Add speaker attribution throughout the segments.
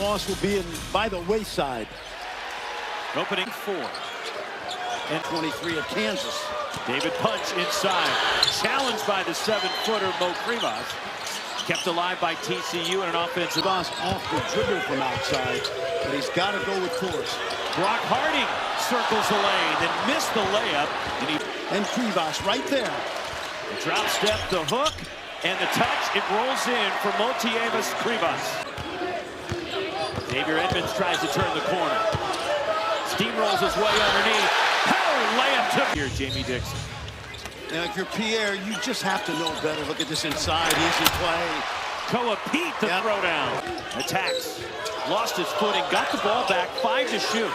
Speaker 1: Moss will be by the wayside.
Speaker 2: Opening 4.
Speaker 1: And 23 of Kansas.
Speaker 2: David Punch inside. Challenged by the 7-footer Mo Krivas. Kept alive by TCU and an offensive.
Speaker 1: Off the dribble from outside, but he's got to go with force.
Speaker 2: Brock Harding circles the lane, then missed the layup.
Speaker 1: And Krivas right there.
Speaker 2: The drop step, the hook, and the touch. It rolls in for Motievas Krivas. Xavier Edmonds tries to turn the corner. Steamrolls his way underneath. Power layup to here, Jamie Dixon.
Speaker 1: Now, if you're Pierre, you just have to know better. Look at this inside. He's in play.
Speaker 2: Koa Pete the throwdown. Attacks. Lost his footing. Got the ball back. 5 to shoot.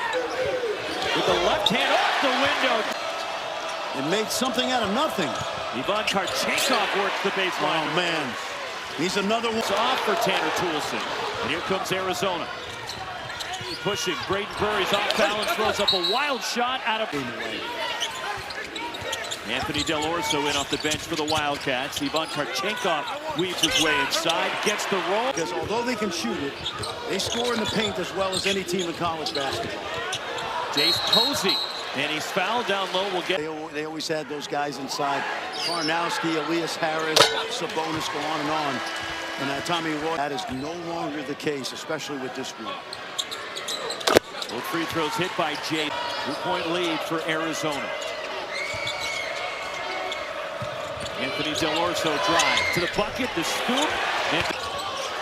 Speaker 2: With the left hand off the window.
Speaker 1: And made something out of nothing.
Speaker 2: Ivan Karchenkov works the baseline.
Speaker 1: Oh, man. He's another one.
Speaker 2: It's off for Tanner Toolson. And here comes Arizona. Pushing. Braden Burry's off balance. Throws up a wild shot out of... Anthony Del Orso in off the bench for the Wildcats. Ivan Karchenkov weaves his way inside, gets the roll.
Speaker 1: Because although they can shoot it, they score in the paint as well as any team in college basketball.
Speaker 2: Jace Posey, and he's fouled down low.
Speaker 1: They always had those guys inside. Karnowski, Elias Harris, Sabonis, go on and on. And Tommy Roy, that is no longer the case, especially with this group.
Speaker 2: Both free throws hit by Jay. 2-point lead for Arizona. Anthony Del Orso drive to the bucket, the scoop, and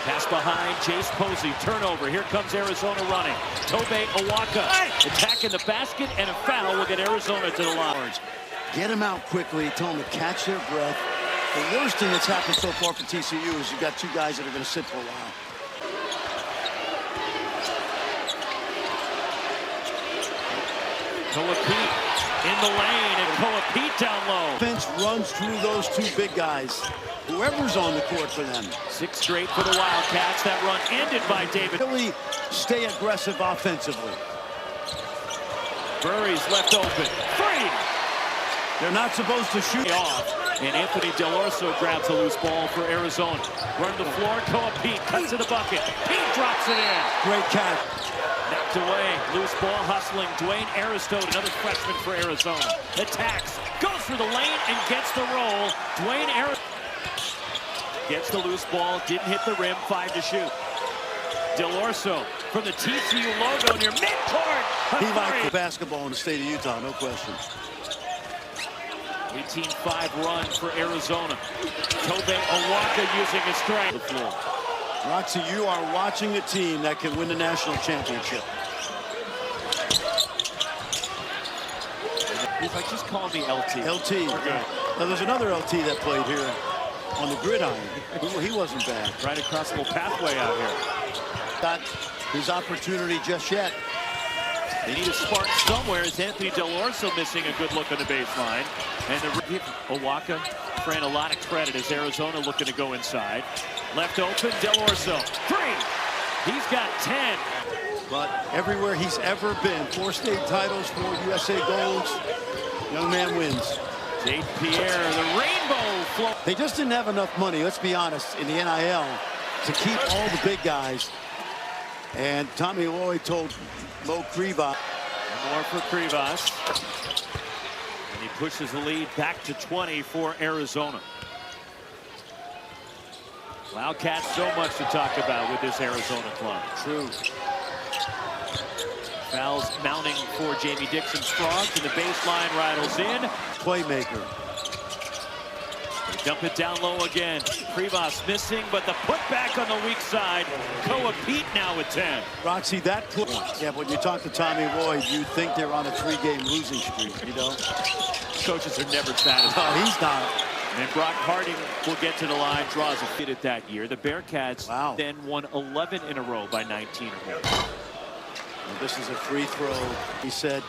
Speaker 2: pass behind Jace Posey. Turnover. Here comes Arizona running. Tobe Awaka attacking the basket, and a foul will get Arizona to the line.
Speaker 1: Get them out quickly. Tell them to catch their breath. The worst thing that's happened so far for TCU is you've got two guys that are going to sit for a while.
Speaker 2: Koa Pete in the lane, and Koa Pete down low.
Speaker 1: Offense runs through those two big guys. Whoever's on the court for them.
Speaker 2: 6 straight for the Wildcats. That run ended by David.
Speaker 1: Really stay aggressive offensively.
Speaker 2: Burry's left open. Free!
Speaker 1: They're not supposed to shoot
Speaker 2: off. And Anthony Del Orso grabs a loose ball for Arizona. Run the floor. Koa Pete cuts to the bucket. Pete drops it in.
Speaker 1: Great catch.
Speaker 2: Knocked away. Loose ball hustling. Dwayne Aristote, another freshman for Arizona. Attacks. Goes for the lane and gets the roll. Dwayne Aristote gets the loose ball. Didn't hit the rim. 5 to shoot. Del Orso from the TCU logo near midcourt.
Speaker 1: He liked the basketball in the state of Utah, no question.
Speaker 2: 18-5 run for Arizona. Tobe Awaka using his strength.
Speaker 1: Roxy, you are watching a team that can win the national championship.
Speaker 2: He's like, just call me LT.
Speaker 1: LT. Now, there's another LT that played here on the gridiron. He wasn't bad.
Speaker 2: Right across the little pathway out here.
Speaker 1: Got his opportunity just yet.
Speaker 2: They need a spark somewhere as Anthony Del Orso missing a good look on the baseline. And the Awaka ran a lot of credit as Arizona looking to go inside. Left open, Del Orso. 3! He's got 10.
Speaker 1: But everywhere he's ever been, 4 state titles, 4 USA golds, young man wins.
Speaker 2: Jade Pierre, the rainbow flow.
Speaker 1: They just didn't have enough money, let's be honest, in the NIL to keep all the big guys. And Tommy Lloyd told Mo Krivas.
Speaker 2: More for Krivas. And he pushes the lead back to 20 for Arizona. Wildcats, so much to talk about with this Arizona club.
Speaker 1: True.
Speaker 2: Fouls mounting for Jamie Dixon's Frogs, and the baseline rattles in.
Speaker 1: Playmaker.
Speaker 2: They dump it down low again. Krivas missing, but the putback on the weak side. Koa Pete now with 10.
Speaker 1: Roxy, that put. Yeah, but when you talk to Tommy Lloyd, you think they're on a 3-game losing streak, you know?
Speaker 2: Coaches are never satisfied.
Speaker 1: No, he's not.
Speaker 2: And Brock Harding will get to the line, draws a fit at that year. The Bearcats then won 11 in a row by 19 or more.
Speaker 1: And this is a free throw. He said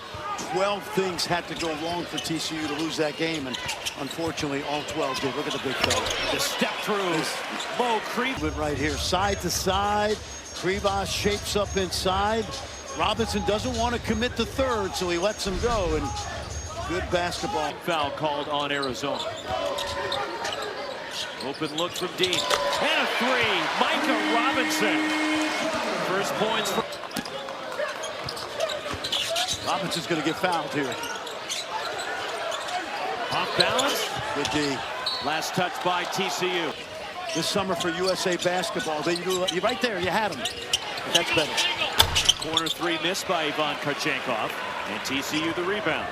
Speaker 1: 12 things had to go wrong for TCU to lose that game, and unfortunately all 12 did. Look at the big fella.
Speaker 2: The step through. Mo Krivas
Speaker 1: right here, side to side. Krivas shapes up inside. Robinson doesn't want to commit the third, so he lets him go. And good basketball.
Speaker 2: Foul called on Arizona. Open look from deep. And a 3. Micah Robinson. First First points for
Speaker 1: Robinson's going to get fouled here.
Speaker 2: off balance.
Speaker 1: Good D.
Speaker 2: Last touch by TCU.
Speaker 1: This summer for USA basketball, you're right there. You had him. But that's better.
Speaker 2: Corner three missed by Ivan Karchenkov, and TCU the rebound.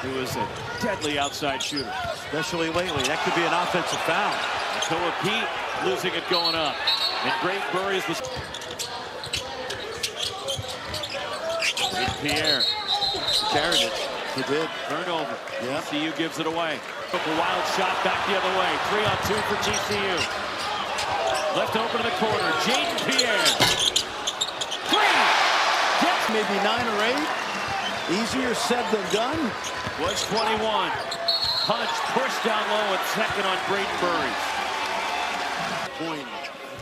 Speaker 2: Who is a deadly outside shooter.
Speaker 1: Especially lately. That could be an offensive foul.
Speaker 2: Koa Pete losing it going up. And Great Burries was... Pierre
Speaker 1: Carried it. He did.
Speaker 2: turnover.
Speaker 1: Yep.
Speaker 2: TCU gives it away. A wild shot back the other way. 3-on-2 for TCU. Left open in the corner. Jaden Pierre. Three.
Speaker 1: Gets maybe 9 or 8. Easier said than done.
Speaker 2: Was 21. Punch pushed down low at second on Great Burries.
Speaker 1: Point.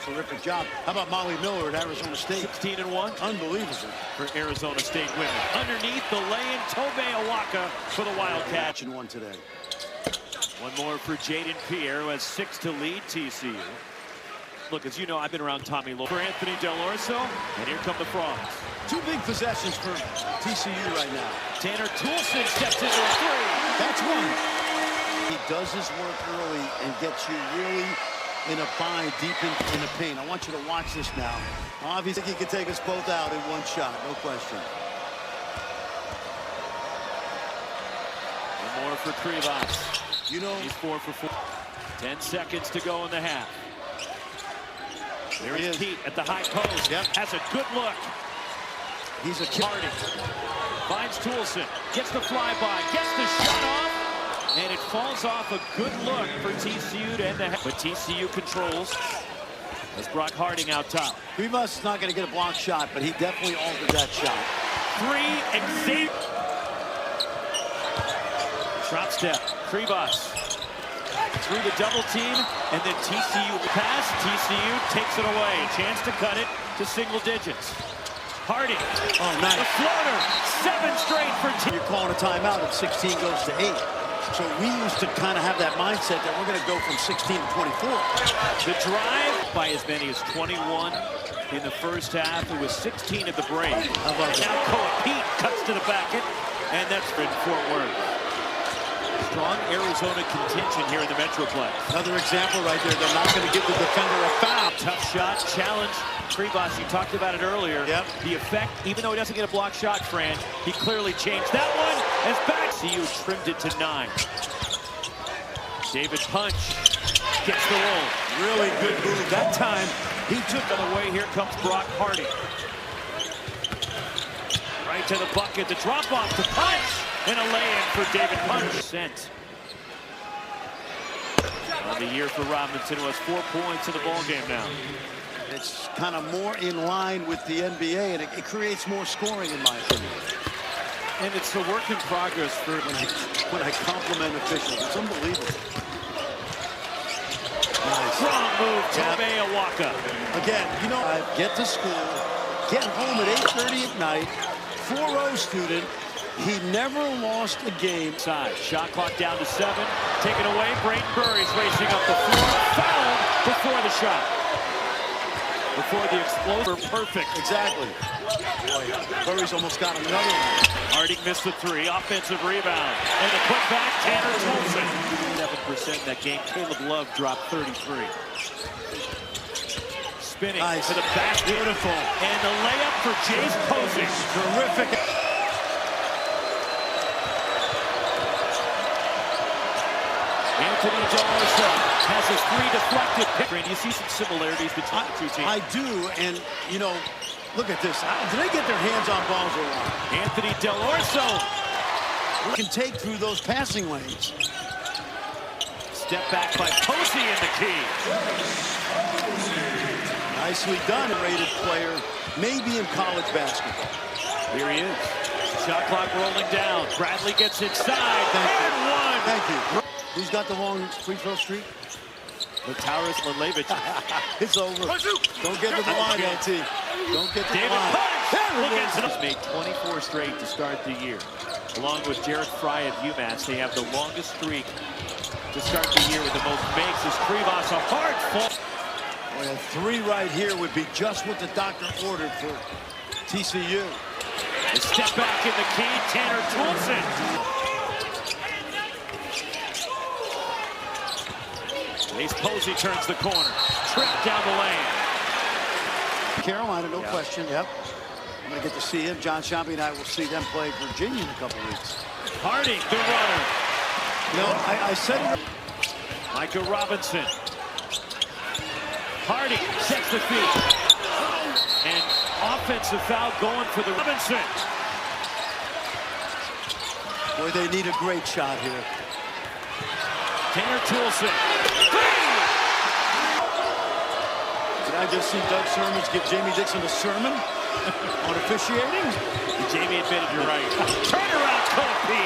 Speaker 1: Terrific job. How about Molly Miller at Arizona State?
Speaker 2: 16-1.
Speaker 1: Unbelievable.
Speaker 2: For Arizona State women. Underneath the lay-in, Tobe Awaka for the Wildcats.
Speaker 1: Catching one today.
Speaker 2: One more for Jaden Pierre, who has 6 to lead TCU. Look, as you know, I've been around Tommy Lowe. For Anthony Del Orso, and here come the Frogs.
Speaker 1: 2 big possessions for TCU right now.
Speaker 2: Tanner Toolson steps into a three.
Speaker 1: That's one. He does his work early and gets you really in a bind deep in the paint. I want you to watch this now. Obviously, he can take us both out in one shot, no question.
Speaker 2: One more for Krivas.
Speaker 1: You know,
Speaker 2: He's 4 for 4. 10 seconds to go in the half. There
Speaker 1: he
Speaker 2: is
Speaker 1: is.
Speaker 2: Pete at the high post.
Speaker 1: Yep.
Speaker 2: Has a good look.
Speaker 1: he's a kid.
Speaker 2: Harding finds Toolson. Gets the flyby. Gets the shot off. And it falls off a good look for TCU to end the half. But TCU controls. As Brock Harding out top.
Speaker 1: Rivas not going to get a block shot, but he definitely altered that shot.
Speaker 2: 3 Xavier. Drop step. Krivas through the double team, and then TCU pass. TCU takes it away. Chance to cut it to single digits. Harding.
Speaker 1: Oh, nice.
Speaker 2: The floater. 7 straight for TCU.
Speaker 1: You're calling a timeout and 16 goes to 8. So we used to kind of have that mindset that we're going to go from 16 to 24.
Speaker 2: The drive by as many as 21 in the first half. It was 16 at the break.
Speaker 1: How about that?
Speaker 2: Now Koa Pete cuts to the bucket, and that's for Fort Worth. Strong Arizona contention here in the Metroplex.
Speaker 1: Another example right there. They're not going to give the defender a foul.
Speaker 2: Tough shot, challenge. Krivas, you talked about it earlier.
Speaker 1: Yep.
Speaker 2: The effect, even though he doesn't get a block shot, Fran, he clearly changed that one. As back, TCU trimmed it to 9. David Punch gets the roll.
Speaker 1: Really good move. That time,
Speaker 2: He took it away. Here comes Brock Harding. Right to the bucket. The drop off to Punch. And a lay-in for David Punch. Sent. On the year for Robinson, who has 4 points in the ballgame now.
Speaker 1: it's kind of more in line with the NBA, and it creates more scoring, in my opinion.
Speaker 2: And it's a work in progress for
Speaker 1: When I compliment officials, it's unbelievable. Nice.
Speaker 2: strong move, Tobe Awaka.
Speaker 1: Again, you know, I get to school, get home at 8:30 at night, 4-0 student. He never lost a game.
Speaker 2: Side. Shot clock down to 7. Taken away. Brayton Burries racing up the floor. Fouled before the shot. Before the explosion. Perfect.
Speaker 1: Exactly. Boy, Burries almost got another one.
Speaker 2: Harding missed the 3. Offensive rebound. And the put back. Tanner Toolson. 7% that game. Caleb Love dropped 33. Spinning
Speaker 1: Nice.
Speaker 2: to the basket.
Speaker 1: Beautiful.
Speaker 2: And the layup for Jace Posey.
Speaker 1: Terrific.
Speaker 2: Anthony Del Orso has his 3 deflected. Do you see some similarities between the 2 teams?
Speaker 1: I do, and, you know, look at this. Do they get their hands on balls or not?
Speaker 2: Anthony Del Orso
Speaker 1: Can take through those passing lanes.
Speaker 2: step back by Posey in the key.
Speaker 1: Nicely done, a rated player, maybe in college basketball.
Speaker 2: Here he is. Shot clock rolling down. Bradley gets inside. And one.
Speaker 1: Thank you. Who's got the long free throw streak?
Speaker 2: Lataris Malevich.
Speaker 1: It's over. Don't get to the line, LT. Don't get to the
Speaker 2: David
Speaker 1: line.
Speaker 2: Punch.
Speaker 1: There
Speaker 2: Look
Speaker 1: it
Speaker 2: at
Speaker 1: is.
Speaker 2: it. Made 24 straight to start the year. Along with Jared Fry of UMass, they have the longest streak to start the year with the most makes. As Krivas a hard fall.
Speaker 1: Well, 3 right here would be just what the doctor ordered for TCU.
Speaker 2: A step back in the key, Tanner Toolson. Ace Posey turns the corner. Trip down the lane.
Speaker 1: Carolina, no question. Yep. I'm going to get to see him. John Shampi and I will see them play Virginia in a couple weeks.
Speaker 2: Harding, the runner.
Speaker 1: No, I said it.
Speaker 2: Micah Robinson. Harding sets the feet. And offensive foul going for the Robinson.
Speaker 1: Boy, they need a great shot here.
Speaker 2: Tanner Toolson.
Speaker 1: Did I just see Doug Sermons give Jamie Dixon a sermon on officiating?
Speaker 2: Jamie admitted you're right. Turnaround, Kobe.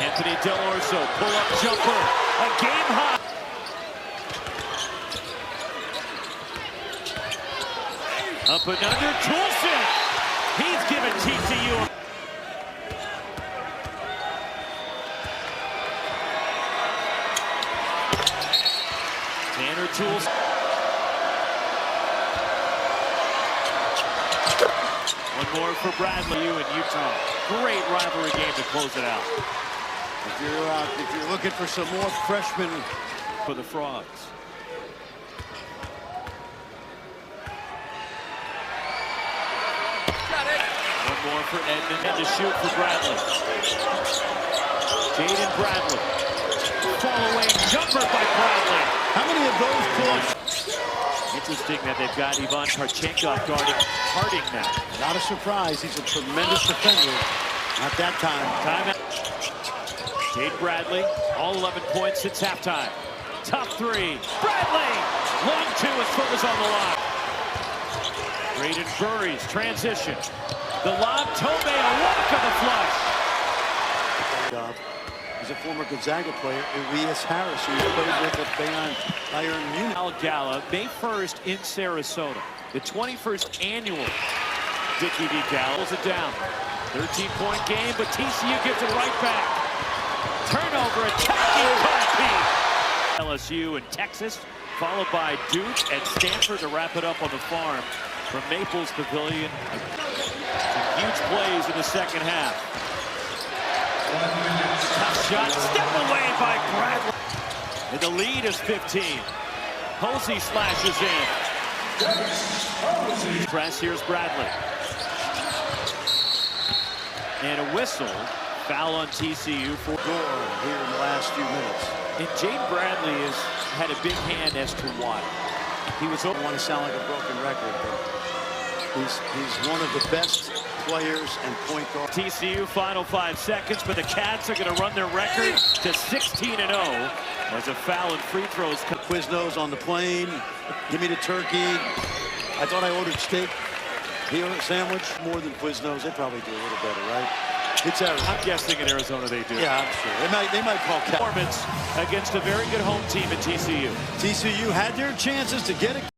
Speaker 2: Anthony Del Orso, pull-up jumper, a game high. Up and under, Toolson. He's given TCU. Tanner Toolson. One more for Bradley in Utah. Great rivalry game to close it out.
Speaker 1: If you're looking for some more freshmen
Speaker 2: For the Frogs. One more for Edmond and to shoot for Bradley. Jaden Bradley. Fall away jumper by Bradley.
Speaker 1: How many of those pull-ups?
Speaker 2: Interesting that they've got Ivan Tarchenkov guarding Harding now.
Speaker 1: Not a surprise. He's a tremendous defender. At that time.
Speaker 2: Timeout. Jade Bradley, all 11 points since halftime. Top 3. Bradley! Long 2, his foot was on the line. Braden Burries, transition. The lob, Tobe, a walk of the flush.
Speaker 1: He's a former Gonzaga player, Elias Harris, who played with the Bayern Munich.
Speaker 2: Al Gala, May 1st in Sarasota. The 21st annual Dickie V. Gallows it down. 13-point game, but TCU gives it right back. Turnover, attacking Kobe. LSU and Texas, followed by Duke and Stanford to wrap it up on the farm from Maples Pavilion. Some huge plays in the second half. Tough shot, step away by Bradley. And the lead is 15. Posey slashes in. Press, here's Bradley. And a whistle. Foul on TCU for
Speaker 1: Gore here in the last few minutes.
Speaker 2: And Jade Bradley has had a big hand as to why. He was
Speaker 1: I don't want to sound like a broken record, but he's one of the best players and point guard.
Speaker 2: TCU final 5 seconds, but the Cats are going to run their record to 16-0 as a foul and free throws.
Speaker 1: Quiznos on the plane. Give me the turkey. I thought I ordered steak here, sandwich. More than Quiznos, they probably do a little better, right? It's Arizona.
Speaker 2: I'm guessing in Arizona they do.
Speaker 1: Yeah, I'm sure. They might call
Speaker 2: performance against a very good home team at TCU.
Speaker 1: TCU had their chances to get it.